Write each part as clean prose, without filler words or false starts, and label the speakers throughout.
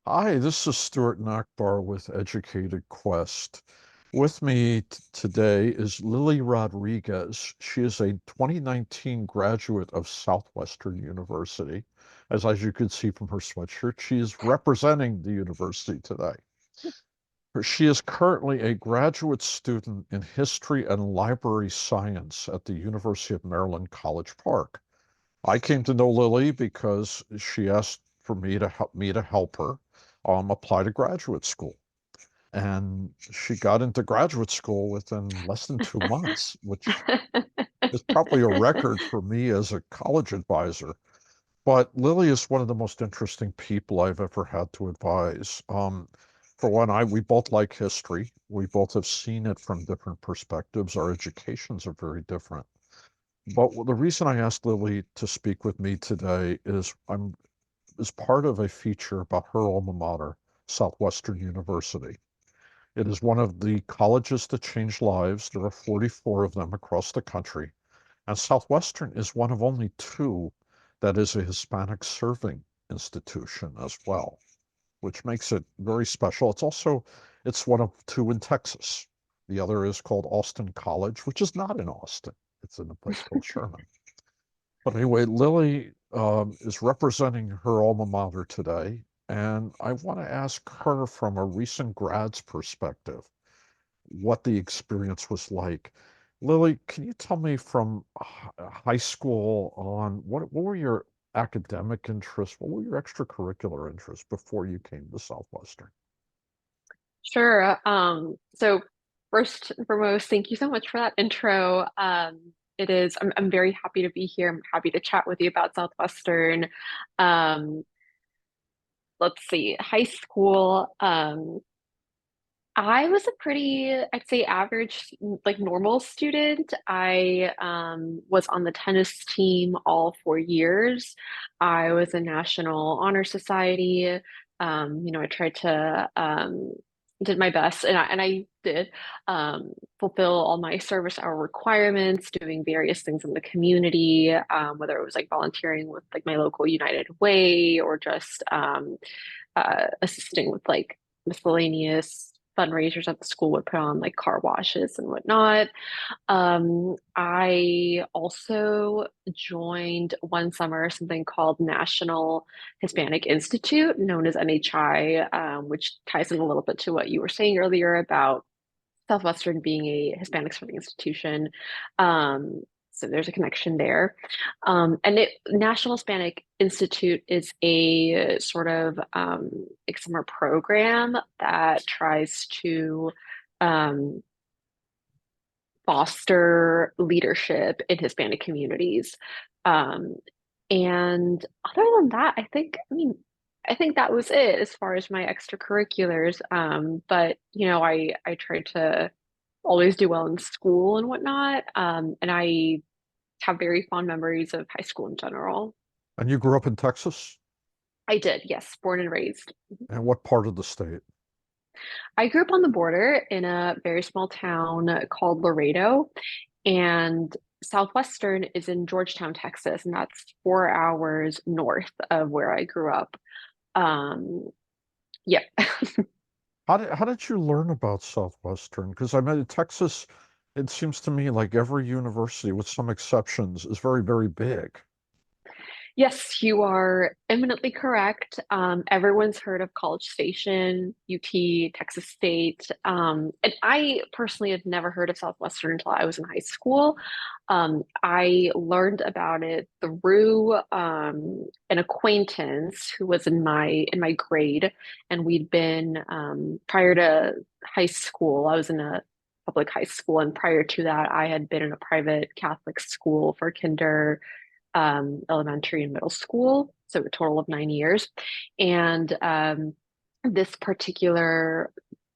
Speaker 1: Hi, this is Stuart Nakbar with Educated Quest. With me today is Lily Rodriguez. She is a 2019 graduate of Southwestern University. As you can see from her sweatshirt, she is representing the university today. She is currently a graduate student in history and library science at the University of Maryland, College Park. I came to know Lily because she asked for me to help her apply to graduate school. And she got into graduate school within less than 2 months, which is probably a record for me as a college advisor. But Lily is one of the most interesting people I've ever had to advise. For one, we both like history. We both have seen it from different perspectives. Our educations are very different. But the reason I asked Lily to speak with me today is part of a feature about her alma mater, Southwestern University. It is one of the colleges that change lives. There are 44 of them across the country, and Southwestern is one of only two that is a Hispanic serving institution as well, which makes it very special. It's one of two in Texas. The other is called Austin College, which is not in Austin. It's in a place called Sherman. But anyway, Lily is representing her alma mater today, and I want to ask her from a recent grad's perspective what the experience was like. Lily, can you tell me from high school on what were your academic interests? What were your extracurricular interests before you came to Southwestern?
Speaker 2: Sure. So first and foremost, thank you so much for that intro. I'm very happy to be here. I'm happy to chat with you about Southwestern. Um, let's see, high school. I was a I'd say average, like normal student. I was on the tennis team all 4 years. I was a National Honor Society. I tried to did my best, and I did fulfill all my service hour requirements, doing various things in the community, whether it was like volunteering with like my local United Way or just assisting with like miscellaneous fundraisers that the school would put on, like car washes and whatnot. I also joined one summer something called National Hispanic Institute, known as NHI, which ties in a little bit to what you were saying earlier about Southwestern being a Hispanic serving institution. Um, so there's a connection there. National Hispanic Institute is a sort of like summer program that tries to um, foster leadership in Hispanic communities. Um, and other than that, I think that was it as far as my extracurriculars. But I tried to always do well in school and whatnot. And I have very fond memories of high school in general.
Speaker 1: And you grew up in Texas?
Speaker 2: I did, yes, born and raised.
Speaker 1: And what part of the state?
Speaker 2: I grew up on the border in a very small town called Laredo, and Southwestern is in Georgetown, Texas, and that's 4 hours north of where I grew up. Um, yeah.
Speaker 1: How did you learn about Southwestern? Because I mean, Texas, it seems to me like every university, with some exceptions, is very, very big.
Speaker 2: Yes, you are eminently correct. Everyone's heard of College Station, UT, Texas State. And I personally had never heard of Southwestern until I was in high school. I learned about it through an acquaintance who was in my grade, and we'd been prior to high school. I was in a public high school, and prior to that, I had been in a private Catholic school for kinder elementary and middle school, so a total of 9 years. And this particular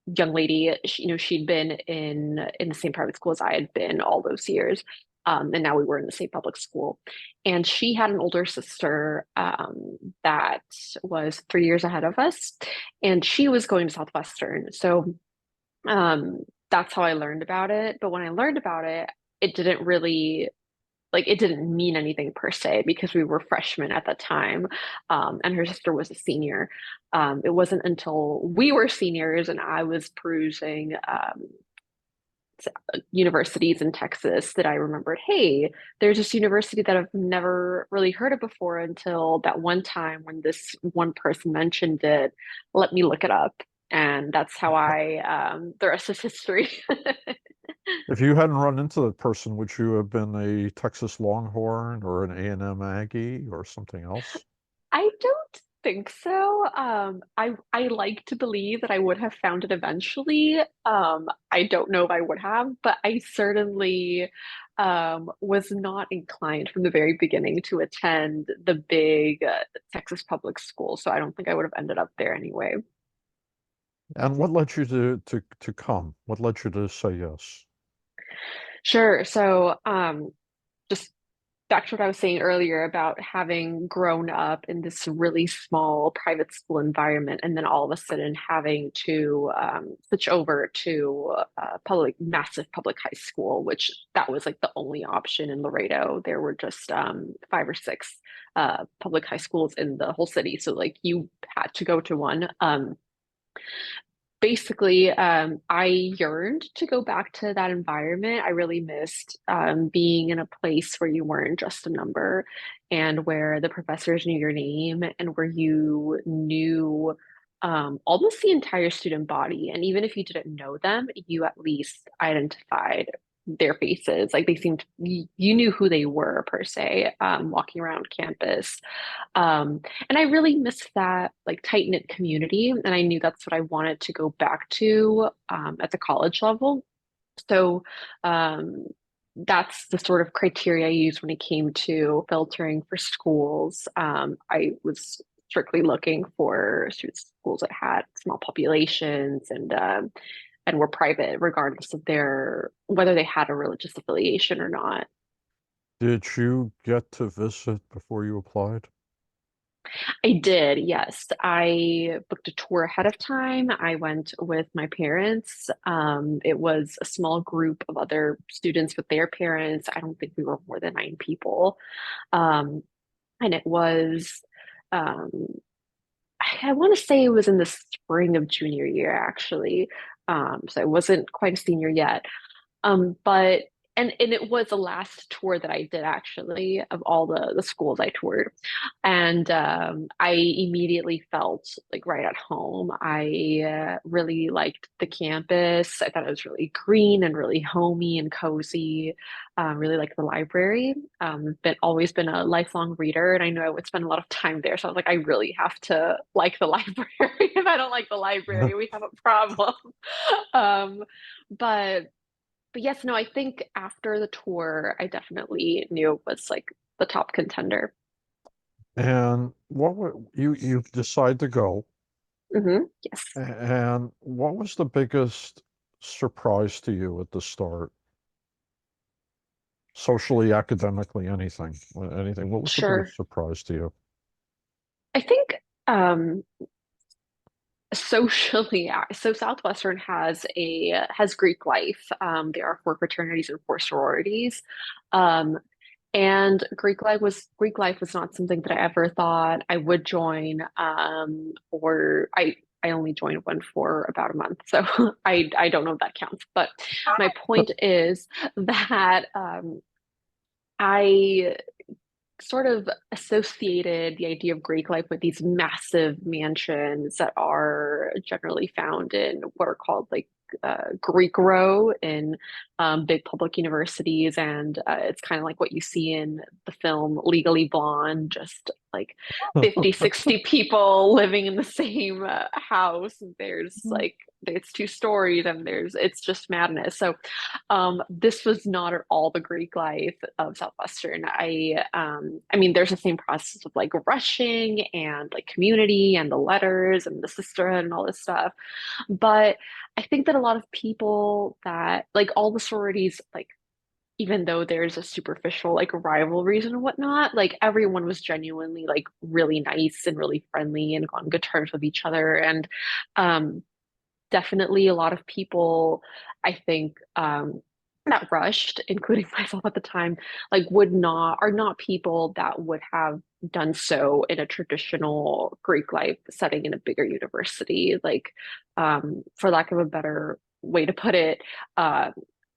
Speaker 2: young lady, she'd been in the same private school as I had been all those years. And now we were in the same public school. And she had an older sister that was 3 years ahead of us, and she was going to Southwestern. So that's how I learned about it. But when I learned about it, it didn't really like it didn't mean anything per se because we were freshmen at the time, and her sister was a senior. It wasn't until we were seniors and I was perusing universities in Texas that I remembered, hey, there's this university that I've never really heard of before until that one time when this one person mentioned it. Let me look it up. And that's how the rest is history.
Speaker 1: If you hadn't run into that person, would you have been a Texas Longhorn or an A&M Aggie or something else?
Speaker 2: I don't think so. I like to believe that I would have found it eventually. I don't know if I would have, but I certainly was not inclined from the very beginning to attend the big Texas public school. So I don't think I would have ended up there anyway.
Speaker 1: And what led you to come? What led you to say yes?
Speaker 2: Sure. So just back to what I was saying earlier about having grown up in this really small private school environment and then all of a sudden having to switch over to massive public high school, which that was like the only option in Laredo. There were just five or six public high schools in the whole city. So like you had to go to one. Basically, I yearned to go back to that environment. I really missed being in a place where you weren't just a number and where the professors knew your name and where you knew almost the entire student body. And even if you didn't know them, you at least identified their faces. Like they seemed, you knew who they were per se, walking around campus. And I really missed that like tight-knit community. And I knew that's what I wanted to go back to at the college level. So um, that's the sort of criteria I used when it came to filtering for schools. I was strictly looking for schools that had small populations and were private, regardless of their whether they had a religious affiliation or not.
Speaker 1: Did you get to visit before you applied?
Speaker 2: I did, yes. I booked a tour ahead of time. I went with my parents. It was a small group of other students with their parents. I don't think we were more than nine people. Um, and it was, um, I want to say it was in the spring of junior year, actually. So I wasn't quite a senior yet. But and it was the last tour that I did actually of all the schools I toured. And I immediately felt like right at home. I really liked the campus. I thought it was really green and really homey and cozy. Really liked the library. But always been a lifelong reader, and I knew I would spend a lot of time there. So I was like, I really have to like the library. If I don't like the library, we have a problem. Um, but but yes, no, I think after the tour, I definitely knew it was like the top contender.
Speaker 1: And what were you decide to go,
Speaker 2: Yes,
Speaker 1: and what was the biggest surprise to you at the start? Socially, academically, anything, anything. What was the
Speaker 2: sure.
Speaker 1: biggest surprise to you?
Speaker 2: I think socially, so Southwestern has Greek life. There are four fraternities and four sororities. Um, And Greek life was not something that I ever thought I would join, or I only joined one for about a month, so I don't know if that counts. But my point is that I sort of associated the idea of Greek life with these massive mansions that are generally found in what are called like Greek row in big public universities. And it's kind of like what you see in the film Legally Blonde, just like 50, 60 people living in the same house. There's like, it's two stories and it's just madness. So this was not at all the Greek life of Southwestern. I mean, there's the same process of like rushing and like community and the letters and the sisterhood and all this stuff. But I think that a lot of people that like all the sororities, like even though there's a superficial like rivalries and whatnot, like everyone was genuinely like really nice and really friendly and on good terms with each other. And um, definitely a lot of people, I think, that rushed, including myself at the time, like would not are not people that would have done so in a traditional Greek life setting in a bigger university. Like, for lack of a better way to put it, uh,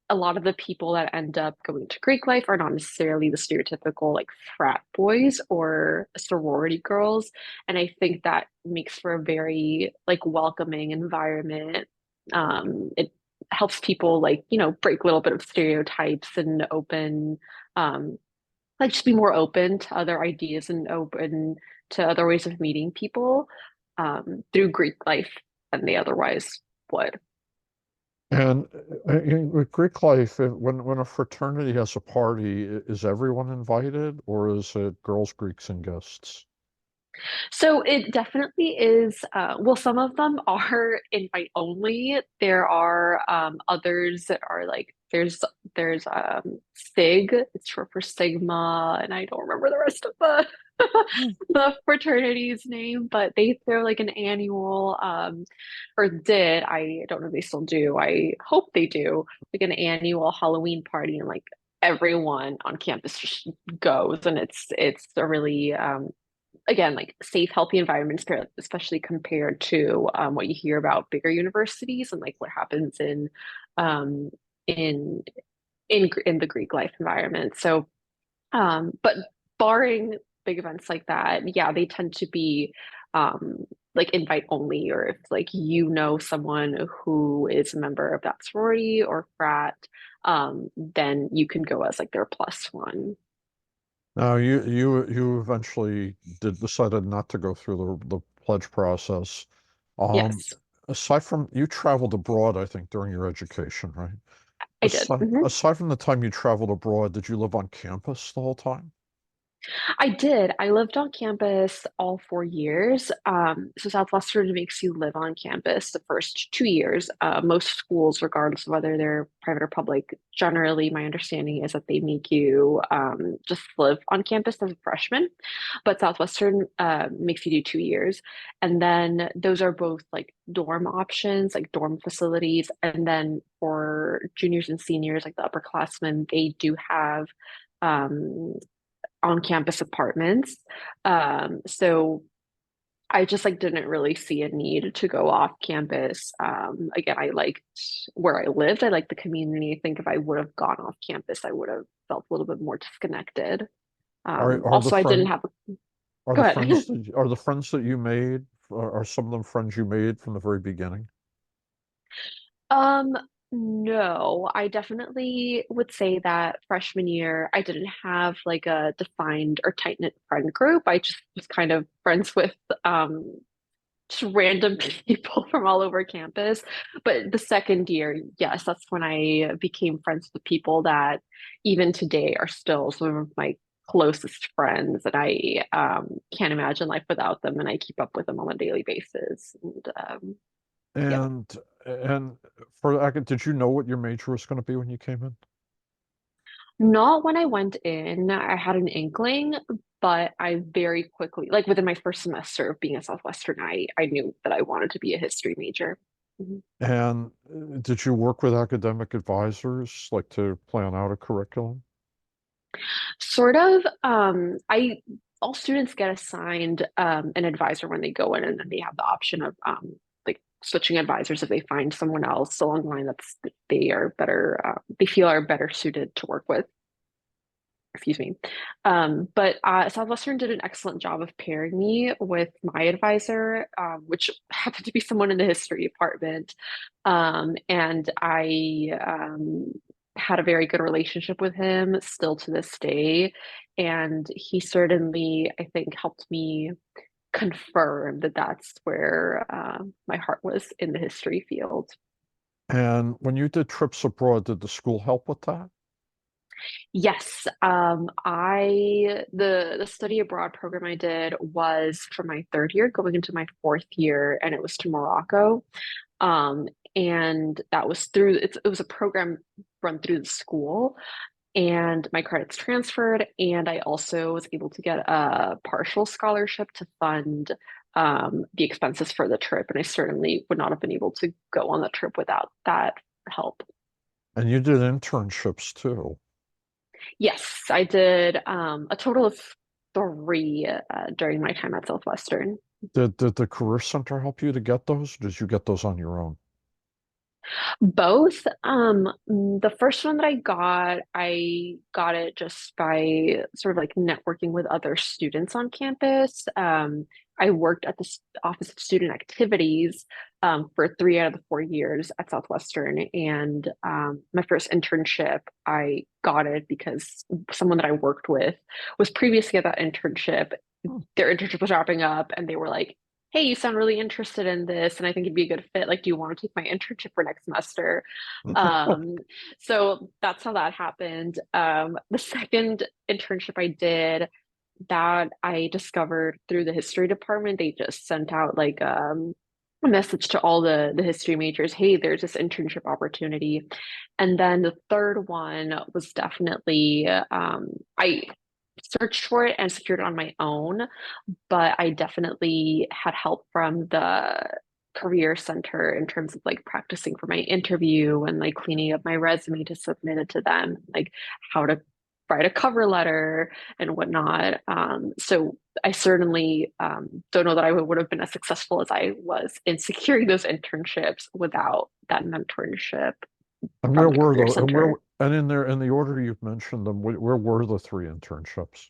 Speaker 2: a lot of the people that end up going to Greek life are not necessarily the stereotypical like frat boys or sorority girls. And I think that makes for a very like welcoming environment. It helps people like, break a little bit of stereotypes and open, um, like just be more open to other ideas and open to other ways of meeting people, through Greek life than they otherwise would.
Speaker 1: And with Greek life, when a fraternity has a party, is everyone invited, or is it girls, Greeks, and guests?
Speaker 2: So it definitely is. Well, some of them are invite only. There are others that are like there's Sig. It's for Sigma, and I don't remember the rest of the the fraternity's name, but they throw like an annual or did, I don't know if they still do. I hope they do, like an annual Halloween party, and like everyone on campus just goes, and it's a really again, like safe, healthy environments, especially compared to what you hear about bigger universities and like what happens um, in in the Greek life environment. So, but barring big events like that, yeah, they tend to be like invite only, or if like someone who is a member of that sorority or frat, then you can go as like their plus one.
Speaker 1: Now, you eventually did decided not to go through the pledge process. Um,
Speaker 2: Yes,
Speaker 1: aside from you traveled abroad, I think, during your education, right?
Speaker 2: I did. Mhm.
Speaker 1: Aside from the time you traveled abroad, did you live on campus the whole time?
Speaker 2: I did. I lived on campus all 4 years. So Southwestern makes you live on campus the first 2 years. Most schools, regardless of whether they're private or public, generally, my understanding is that they make you just live on campus as a freshman. But Southwestern makes you do 2 years. And then those are both like dorm options, like dorm facilities. And then for juniors and seniors, like the upperclassmen, they do have um, on-campus apartments. So I just like didn't really see a need to go off campus. Again, I liked where I lived. I liked the community. I think if I would have gone off campus, I would have felt a little bit more disconnected.
Speaker 1: Are the
Speaker 2: Also, I didn't
Speaker 1: friend
Speaker 2: have
Speaker 1: are
Speaker 2: go
Speaker 1: the
Speaker 2: ahead.
Speaker 1: friends that you made are some of them friends you made from the very beginning?
Speaker 2: Um, no, I definitely would say that freshman year, I didn't have like a defined or tight-knit friend group. I just was kind of friends with just random people from all over campus. But the second year, yes, that's when I became friends with people that even today are still some of my closest friends, and I can't imagine life without them, and I keep up with them on a daily basis. And yeah,
Speaker 1: And and did you know what your major was going to be when you came in?
Speaker 2: not when I went in, I had an inkling. But I very quickly, like within my first semester of being a Southwestern, I knew that I wanted to be a history major. Mhm.
Speaker 1: And did you work with academic advisors, like to plan out a curriculum?
Speaker 2: Sort of. I All students get assigned an advisor when they go in, and then they have the option of like switching advisors if they find someone else along the line that they are better, they feel are better suited to work with. Excuse me. But Southwestern did an excellent job of pairing me with my advisor, which happened to be someone in the history department. And I had a very good relationship with him still to this day. And he certainly, I think, helped me confirm that that's where my heart was in the history field.
Speaker 1: And when you did trips abroad, did the school help with that?
Speaker 2: Yes, I the study abroad program I did was for my third year, going into my fourth year, and it was to Morocco. Um, and that was it was a program run through the school, and my credits transferred, and I also was able to get a partial scholarship to fund the expenses for the trip, and I certainly would not have been able to go on the trip without that help.
Speaker 1: And you did internships too.
Speaker 2: Yes, I did a total of three during my time at Southwestern.
Speaker 1: Did the Career Center help you to get those? Or did you get those on your own?
Speaker 2: Both. The first one that I got it just by sort of like networking with other students on campus. I worked at the Office of Student Activities for 3 out of the 4 years at Southwestern, and my first internship, I got it because someone that I worked with was previously at that internship.
Speaker 1: Hmm.
Speaker 2: Their internship was wrapping up, and they were like, hey, you sound really interested in this, and I think it'd be a good fit. Like, do you want to take my internship for next semester? Um, so that's how that happened. The second internship I did that I discovered through the history department, they just sent out like a message to all the history majors, hey, there's this internship opportunity. And then the third one was definitely I searched for it and secured it on my own, but I definitely had help from the career center in terms of like practicing for my interview and like cleaning up my resume to submit it to them, like how to write a cover letter and whatnot. So I certainly don't know that I would have been as successful as I was in securing those internships without that mentorship
Speaker 1: And
Speaker 2: from
Speaker 1: where
Speaker 2: the
Speaker 1: were
Speaker 2: career
Speaker 1: those? And where
Speaker 2: center.
Speaker 1: and in there in the order you've mentioned them, where were the three internships?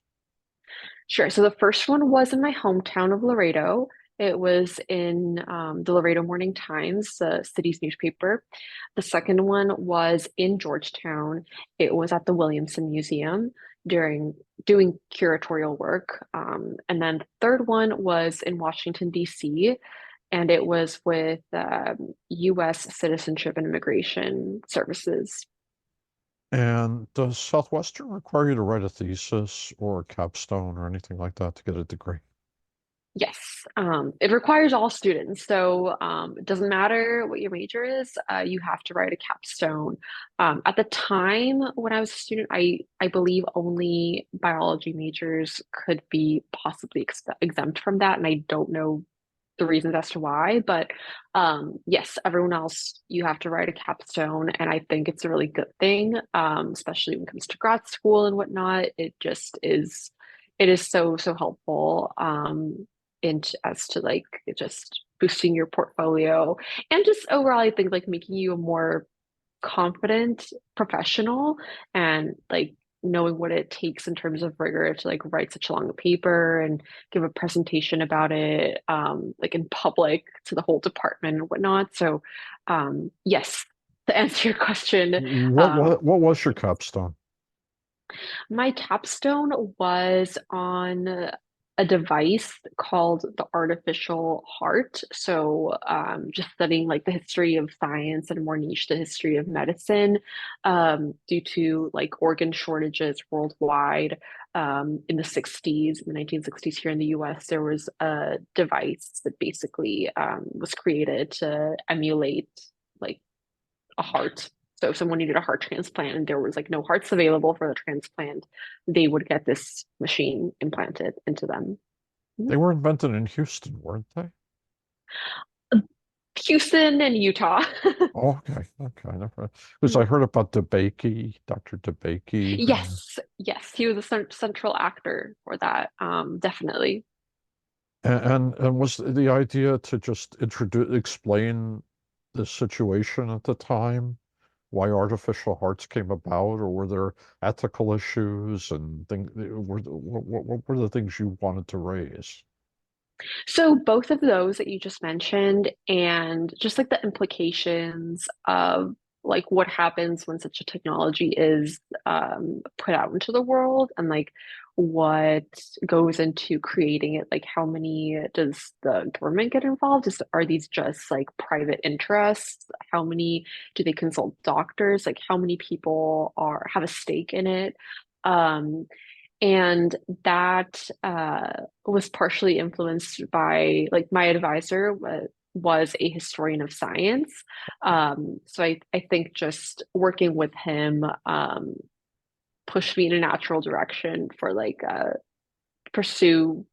Speaker 2: Sure. So the first one was in my hometown of Laredo. It was in the Laredo Morning Times, the city's newspaper. The second one was in Georgetown. It was at the Williamson Museum during doing curatorial work. And then the third one was in Washington, D.C., and it was with U.S. Citizenship and Immigration Services.
Speaker 1: And does Southwestern require you to write a thesis or a capstone or anything like that to get a degree?
Speaker 2: Yes, it requires all students. So it doesn't matter what your major is, you have to write a capstone. At the time when I was a student, I believe only biology majors could be possibly exempt from that, and I don't know the reasons as to why. But yes, everyone else, you have to write a capstone, and I think it's a really good thing, especially when it comes to grad school and whatnot. It just is. It is so helpful. Into as to like just boosting your portfolio and just overall, I think like making you a more confident professional and like knowing what it takes in terms of rigor to like write such a long paper and give a presentation about it like in public to the whole department and whatnot. So yes, to answer your question, um,
Speaker 1: What was your capstone?
Speaker 2: my capstone was on a device called the artificial heart. So, just studying like the history of science and more niche, the history of medicine, due to like organ shortages worldwide. In the 60s, in the 1960s here in the US, there was a device that basically was created to emulate like a heart. So if someone needed a heart transplant and there was like no hearts available for the transplant, they would get this machine implanted into them.
Speaker 1: They were invented in Houston, weren't they?
Speaker 2: Houston and Utah.
Speaker 1: Oh, okay, okay. Because I heard about DeBakey, Dr. DeBakey.
Speaker 2: Yes, yes, he was a central actor for that. Definitely.
Speaker 1: And was the idea to just explain the situation at the time, why artificial hearts came about, or were there ethical issues and things? What were the things you wanted to raise?
Speaker 2: So both of those that you just mentioned, and just like the implications of like what happens when such a technology is put out into the world, and like what goes into creating it. Like how many does the government get involved? Are these just like private interests? How many do they consult doctors? Like how many people are have a stake in it? Um, and that was partially influenced by like my advisor was a historian of science. So I think just working with him pushed me in a natural direction for like pursue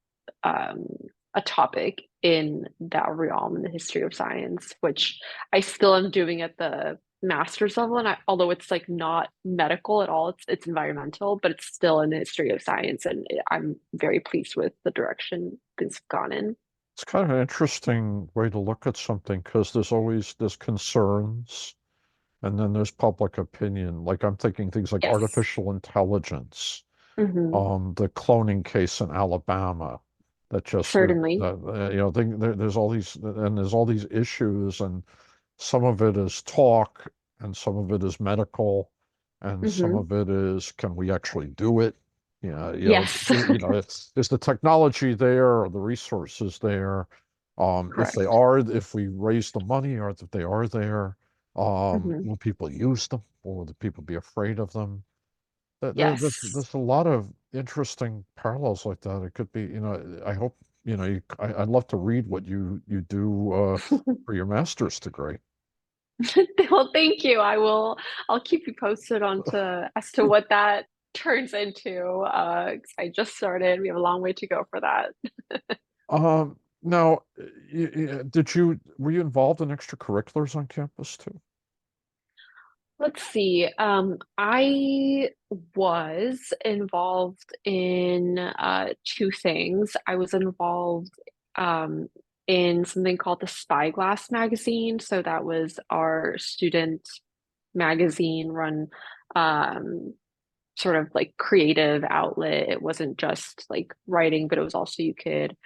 Speaker 2: um, a topic in that realm in the history of science, which I still am doing at the master's level, and although it's like not medical at all, it's environmental, but it's still in the history of science, and I'm very pleased with the direction things have gone in.
Speaker 1: It's kind of an interesting way to look at something because there's concerns and then there's public opinion. Like I'm thinking things like
Speaker 2: Yes.
Speaker 1: artificial intelligence,
Speaker 2: Hmm.
Speaker 1: the cloning case in Alabama that just
Speaker 2: Certainly.
Speaker 1: there's all these issues, and some of it is talk, and some of it is medical, and some
Speaker 2: Hmm.
Speaker 1: of it is can we actually do it?
Speaker 2: Yes.
Speaker 1: Is the technology there? Are the resources there?
Speaker 2: Correct.
Speaker 1: If we raise the money, or if they are there,
Speaker 2: Hmm.
Speaker 1: will people use them, or will the people be afraid of them?
Speaker 2: Yes.
Speaker 1: There's a lot of interesting parallels like that. It could be, I hope, I'd love to read what you do for your master's degree.
Speaker 2: Well, thank you. I'll keep you posted as to what that turns into. 'Cause I just started. We have a long way to go for that.
Speaker 1: Now, were you involved in extracurriculars on campus too?
Speaker 2: Let's see. I was involved in two things. I was involved um, in something called the Spyglass magazine. So that was our student magazine run um, sort of like creative outlet. It wasn't just like writing, but it was also you could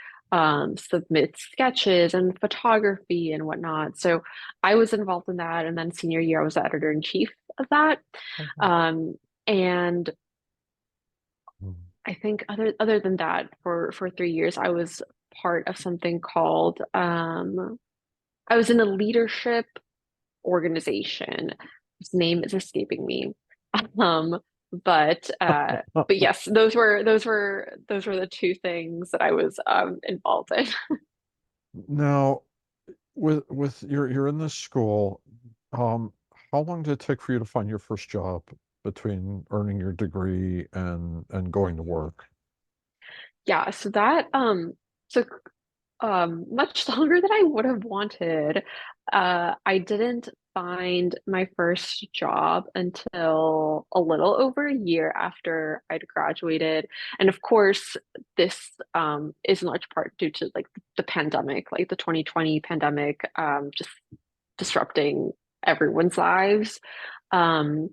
Speaker 2: submit sketches and photography and whatnot. So I was involved in that. And then senior year, I was the editor in chief of that.
Speaker 1: Mhm.
Speaker 2: Um, and
Speaker 1: Mhm.
Speaker 2: I think other than that, for 3 years, I was part of something called I was in a leadership organization. His name is escaping me. Um, but yes, those were the two things that I was involved in.
Speaker 1: Now, with you're in this school, um, how long did it take for you to find your first job between earning your degree and going to work?
Speaker 2: Yeah, so that took much longer than I would have wanted. I didn't find my first job until a little over a year after I'd graduated. And of course, this is in large part due to like the pandemic, like the 2020 pandemic, just disrupting everyone's lives. Um,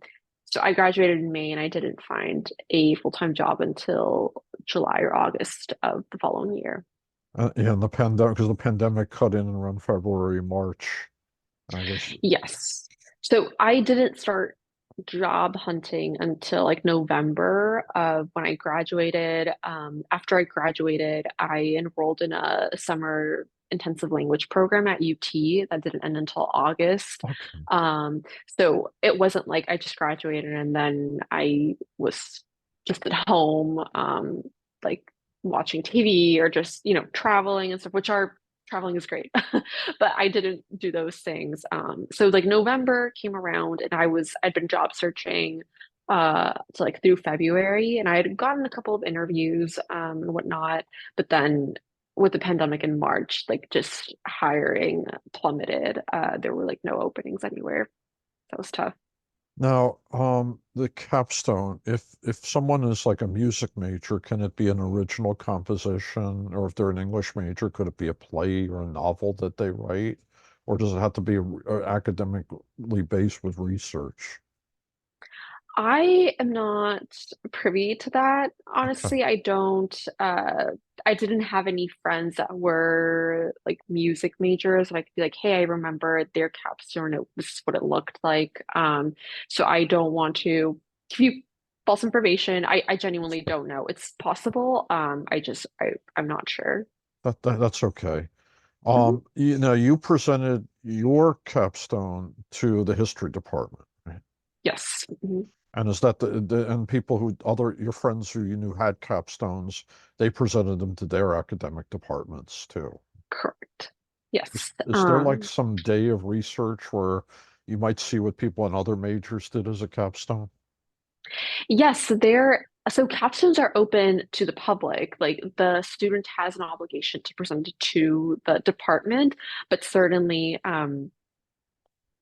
Speaker 2: so I graduated in May and I didn't find a full-time job until July or August of the following year.
Speaker 1: Yeah, and the pandemic, because the pandemic cut in around February, March, and I guess.
Speaker 2: Yes. So I didn't start job hunting until like November of when I graduated. After I graduated, I enrolled in a summer intensive language program at UT that didn't end until August.
Speaker 1: Okay.
Speaker 2: So it wasn't like I just graduated and then I was just at home, like watching TV or just, traveling and stuff, which are traveling is great. But I didn't do those things. So like November came around and I'd been job searching to like through February and I had gotten a couple of interviews and whatnot, but then with the pandemic in March, like just hiring plummeted. There were like no openings anywhere. That was tough.
Speaker 1: Now, the capstone, if someone is like a music major, can it be an original composition? Or if they're an English major, could it be a play or a novel that they write? Or does it have to be academically based with research?
Speaker 2: I am not privy to that.
Speaker 1: Okay.
Speaker 2: Honestly, I didn't have any friends that were like music majors and I could be like, hey, I remember their capstone, this is what it looked like. So I don't want to give you false information. I genuinely don't know. It's possible. I'm not sure.
Speaker 1: That's okay.
Speaker 2: Mhm.
Speaker 1: You presented your capstone to the history department, right?
Speaker 2: Yes. Mhm.
Speaker 1: And is that and people your friends who you knew had capstones, they presented them to their academic departments too.
Speaker 2: Correct. Yes.
Speaker 1: Is there like some day of research where you might see what people in other majors did as a capstone?
Speaker 2: Yes, so capstones are open to the public. Like the student has an obligation to present it to the department, but certainly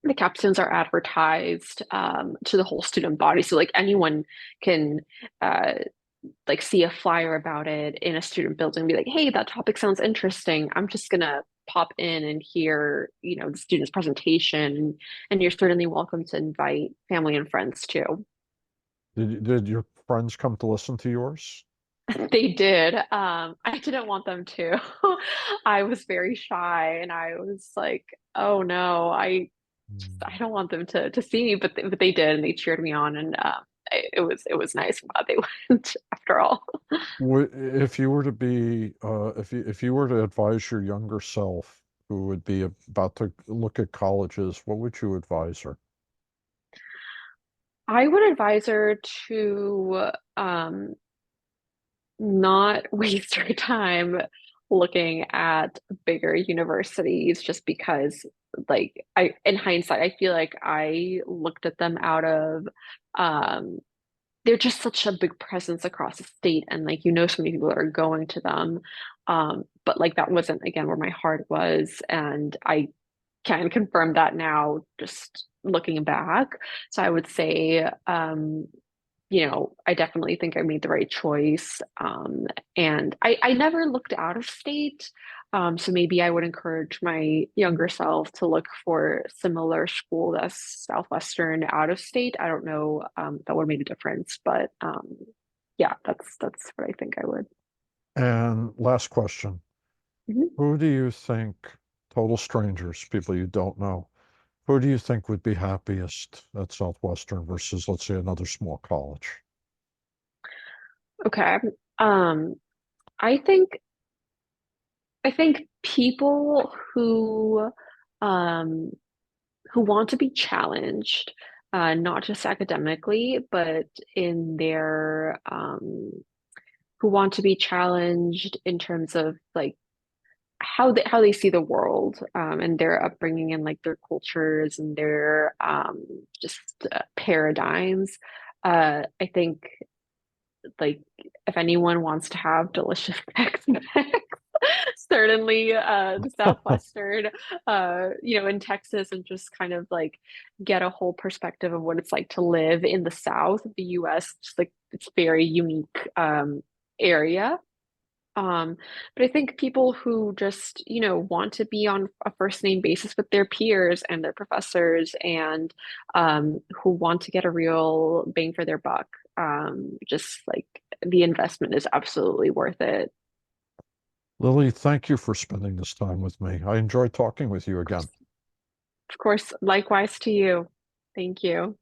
Speaker 2: the capstones are advertised to the whole student body. So like anyone can uh, like see a flyer about it in a student building and be like, hey, that topic sounds interesting. I'm just gonna pop in and hear, the student's presentation. And you're certainly welcome to invite family and friends too.
Speaker 1: Did your friends come to listen to yours?
Speaker 2: They did. I didn't want them to. I was very shy and I was like, oh no,
Speaker 1: Mm.
Speaker 2: I don't want them to see me, but they did and they cheered me on and it was nice. I'm glad they went after all.
Speaker 1: If you were to be, if you were to advise your younger self who would be about to look at colleges, what would you advise her?
Speaker 2: I would advise her to not waste her time looking at bigger universities just because like I in hindsight I feel like I looked at them out of um they're just such a big presence across the state and like so many people are going to them but like that wasn't again where my heart was and I can confirm that now just looking back. So I would say I definitely think I made the right choice. And I never looked out of state. So maybe I would encourage my younger self to look for similar schools as Southwestern out of state. I don't know, that would have made a difference, but yeah, that's what I think I would.
Speaker 1: And last question,
Speaker 2: Mhm.
Speaker 1: who do you think, total strangers, people you don't know, who do you think would be happiest at Southwestern versus, let's say, another small college?
Speaker 2: Okay. Um, I think I think people um who want to be challenged, not just academically, but in their who want to be challenged in terms of like how they see the world, and their upbringing and like their cultures and their just paradigms. I think like if anyone wants to have delicious Tex-Mex, certainly the Southwestern, in Texas, and just kind of like get a whole perspective of what it's like to live in the South of the US. Just like it's very unique area. Um, but I think people who just, want to be on a first name basis with their peers and their professors and who want to get a real bang for their buck, just like the investment is absolutely worth it.
Speaker 1: Lily, thank you for spending this time with me. I enjoyed talking with you again.
Speaker 2: Of course, likewise to you. Thank you.